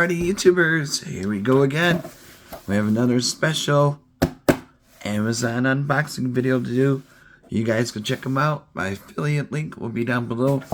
Alrighty, YouTubers, here we go again. We have another special Amazon unboxing video to do. You guys can check them out. My affiliate link will be down below.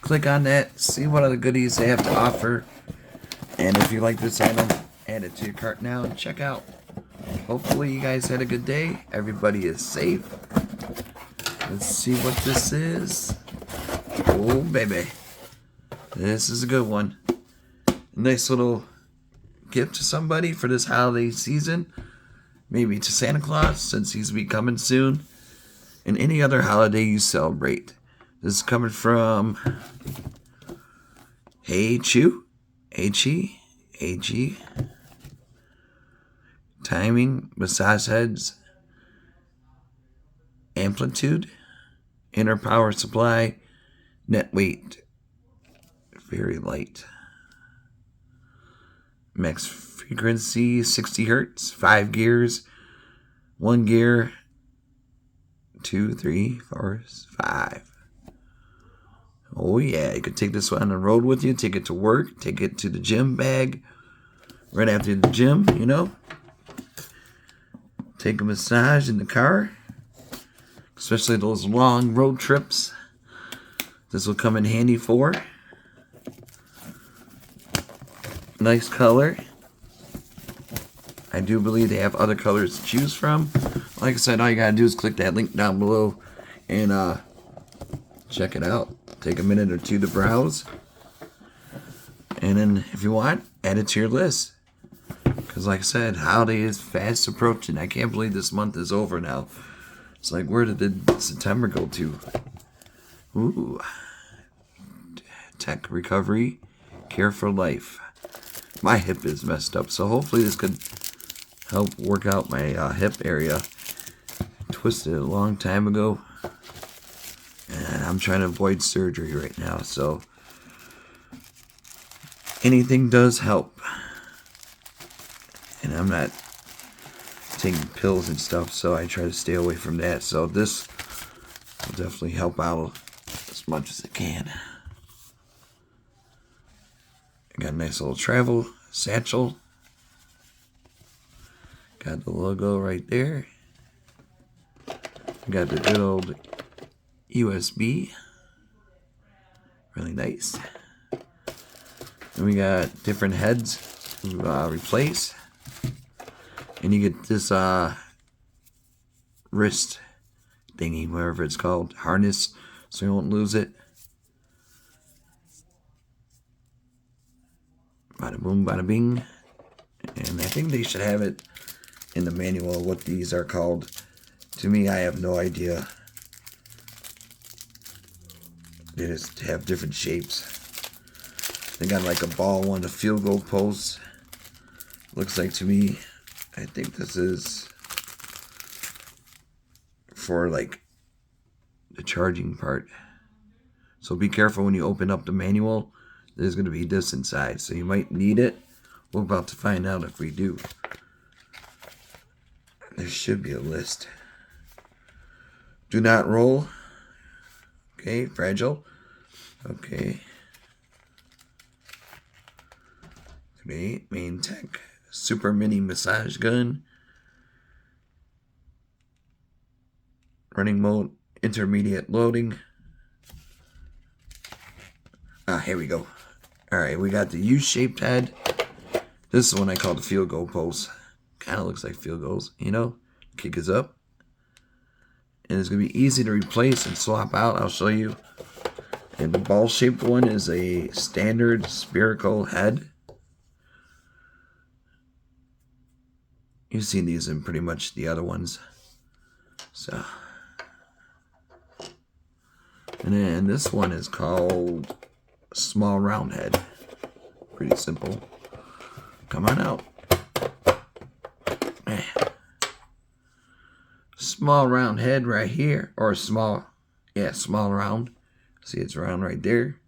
Click on that, see what other goodies they have to offer. And if you like this item, add it to your cart now and check out. Hopefully you guys had a good day. Everybody is safe. Let's see what this is. Oh, baby. This is a good one. Nice little gift to somebody for this holiday season. Maybe to Santa Claus, since he's be coming soon. And any other holiday you celebrate. This is coming from HeyChy. HeyChy. Timing, massage heads, amplitude, inner power supply, net weight, very light. Max frequency 60 hertz, 5 gears, 1 gear, 2, 3, 4, 5. Oh yeah, you could take this one on the road with you, take it to work, take it to the gym bag, right after the gym, you know. Take a massage in the car, especially those long road trips. This will come in handy for. Nice color. I do believe they have other colors to choose from. Like I said, all you gotta do is click that link down below and check it out. Take a minute or two to browse. And then if you want, add it to your list. Because like I said, holiday is fast approaching. I can't believe this month is over now. It's like, where did September go to? Ooh. Tech recovery. Care for life. My hip is messed up, so hopefully this could help work out my hip area. Twisted it a long time ago. And I'm trying to avoid surgery right now, so anything does help. And I'm not taking pills and stuff, so I try to stay away from that. So this will definitely help out as much as it can. I got a nice little travel satchel. Got the logo right there. Got the good old USB. Really nice. And we got different heads to replace. And you get this wrist thingy, whatever it's called, harness, so you won't lose it. Bada boom, bada bing. And I think they should have it in the manual what these are called. To me, I have no idea. They just have different shapes. They got like a ball one, a field goal post. Looks like to me, I think this is for like the charging part. So be careful when you open up the manual. There's going to be this inside, so you might need it. We're about to find out if we do. There should be a list. Do not roll. Okay, fragile. Okay. Great, main tech. Super mini massage gun. Running mode, intermediate loading. Here we go. Alright, we got the U-shaped head. This is one I call the field goal post. Kind of looks like field goals, you know? Kick is up. And it's going to be easy to replace and swap out. I'll show you. And the ball-shaped one is a standard spherical head. You've seen these in pretty much the other ones. So. And then this one is called small round head. Pretty simple. Come on out. Small round head right here. Or small round. See, it's round right there.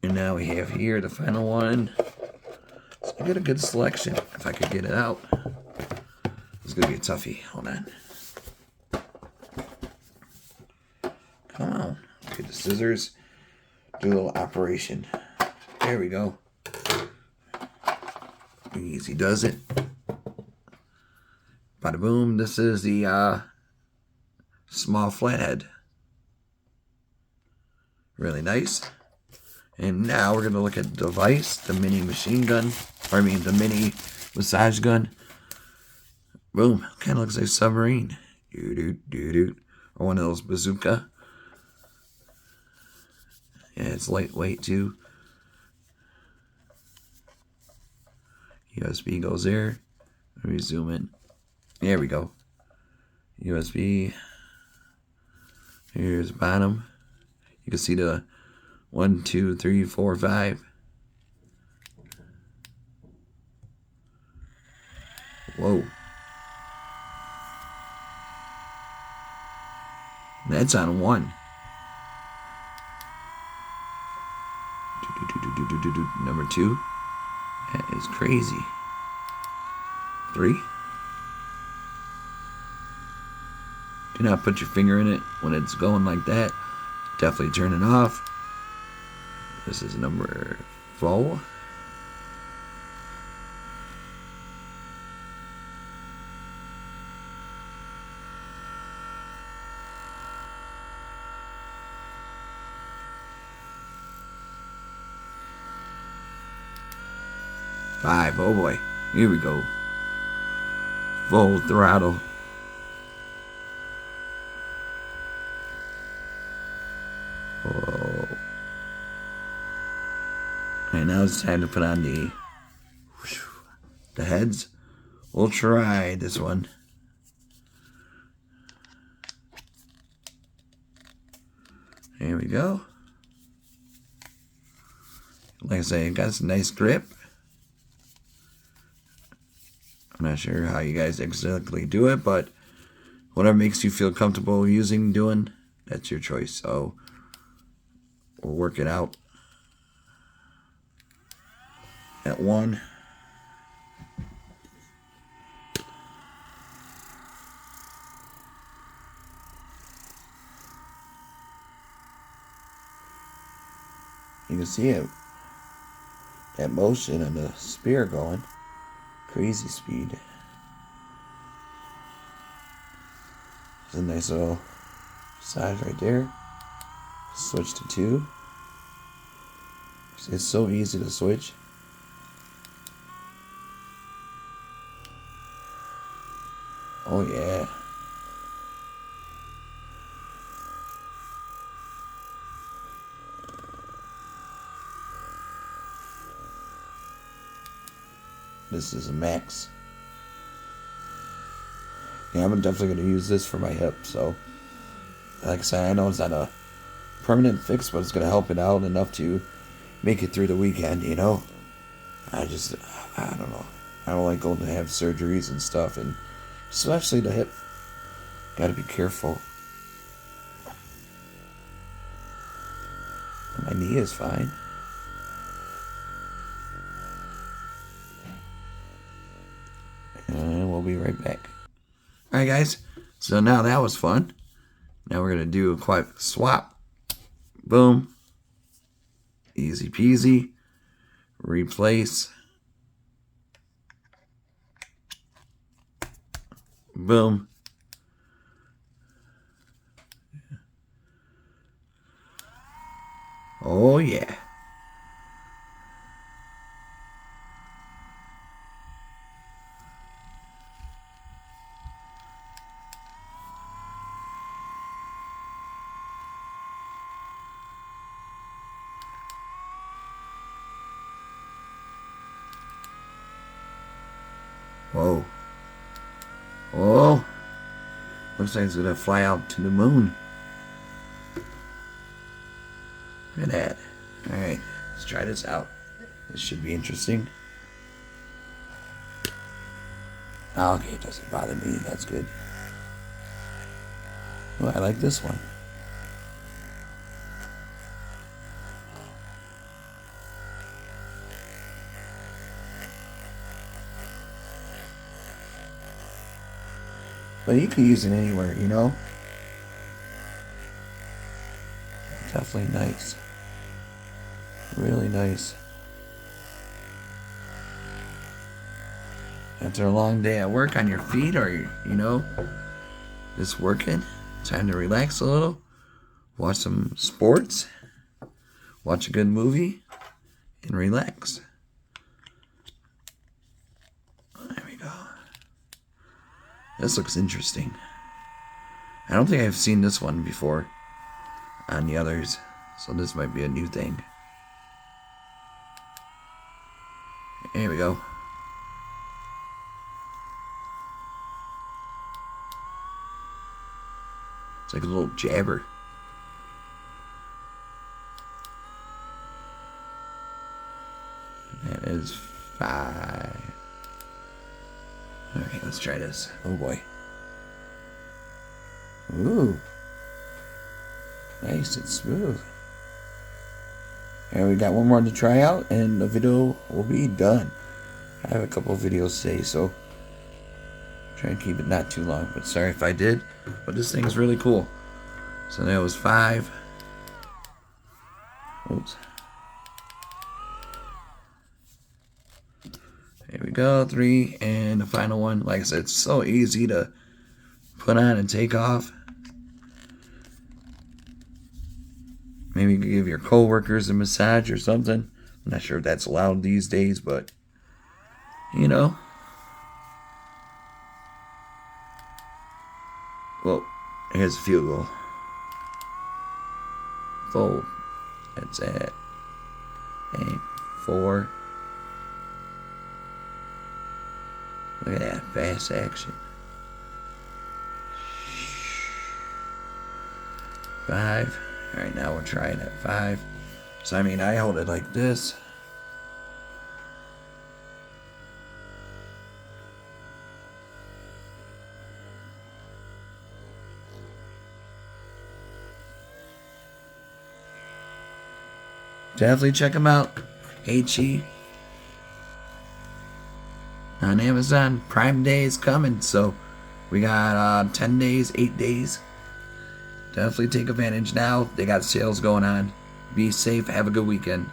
And now we have here the final one. So I got a good selection. If I could get it out. It's going to be a toughie. Hold on. Come on. Get the scissors. Do a little operation. There we go. Easy does it. Bada boom. This is the small flathead. Really nice. And now we're going to look at the device, the mini machine gun. Or I mean the mini massage gun. Boom. Kind of looks like a submarine. Doo-doo-doo-doo. Or one of those bazooka. Yeah, it's lightweight too. USB goes there. Let me zoom in. There we go. USB. Here's the bottom. You can see the 1, 2, 3, 4, 5. Whoa. That's on 1. Number 2. That is crazy. 3. Do not put your finger in it when it's going like that. Definitely turn it off. This is number 4. Five. Oh boy. Here we go. Full throttle. Whoa. And now it's time to put on the heads. We'll try this one. There we go. Like I say, it got a nice grip. I'm not sure how you guys exactly do it, but whatever makes you feel comfortable doing, that's your choice. So we'll work it out at 1. You can see it, that motion and the spear going. Crazy speed. There's a nice little size right there. Switch to 2. It's so easy to switch. Oh yeah. This is a max. Yeah, I'm definitely going to use this for my hip. So, like I said, I know it's not a permanent fix, but it's going to help it out enough to make it through the weekend, you know? I don't know. I don't like going to have surgeries and stuff, and especially the hip. Got to be careful. My knee is fine. And we'll be right back. Alright guys, so now that was fun. Now we're going to do a quick swap. Boom. Easy peasy. Replace. Boom. Oh yeah. Whoa. Oh. Looks like it's gonna fly out to the moon. Look at that. Alright, let's try this out. This should be interesting. Okay, it doesn't bother me. That's good. Oh, I like this one. But you can use it anywhere, you know? Definitely nice. Really nice. After a long day at work on your feet, or, you know, just working, time to relax a little, watch some sports, watch a good movie, and relax. There we go. This looks interesting. I don't think I've seen this one before on the others, so this might be a new thing. Here we go. It's like a little jabber. That is 5. Alright, let's try this. Oh boy. Ooh. Nice and smooth. And we got one more to try out and the video will be done. I have a couple of videos today, so try and keep it not too long, but sorry if I did. But this thing is really cool. So that was 5. Oops. There we go, 3, and the final one. Like I said, it's so easy to put on and take off. Maybe you could give your coworkers a massage or something. I'm not sure if that's allowed these days, but you know. Well, here's a field goal. Fold. That's it. And 4. Look at that fast action. 5. Alright, now we're trying at 5. So I mean, I hold it like this. Definitely check them out. HeyChy on Amazon. Prime Day is coming, so we got 10 days, 8 days. Definitely take advantage now. They got sales going on. Be safe. Have a good weekend.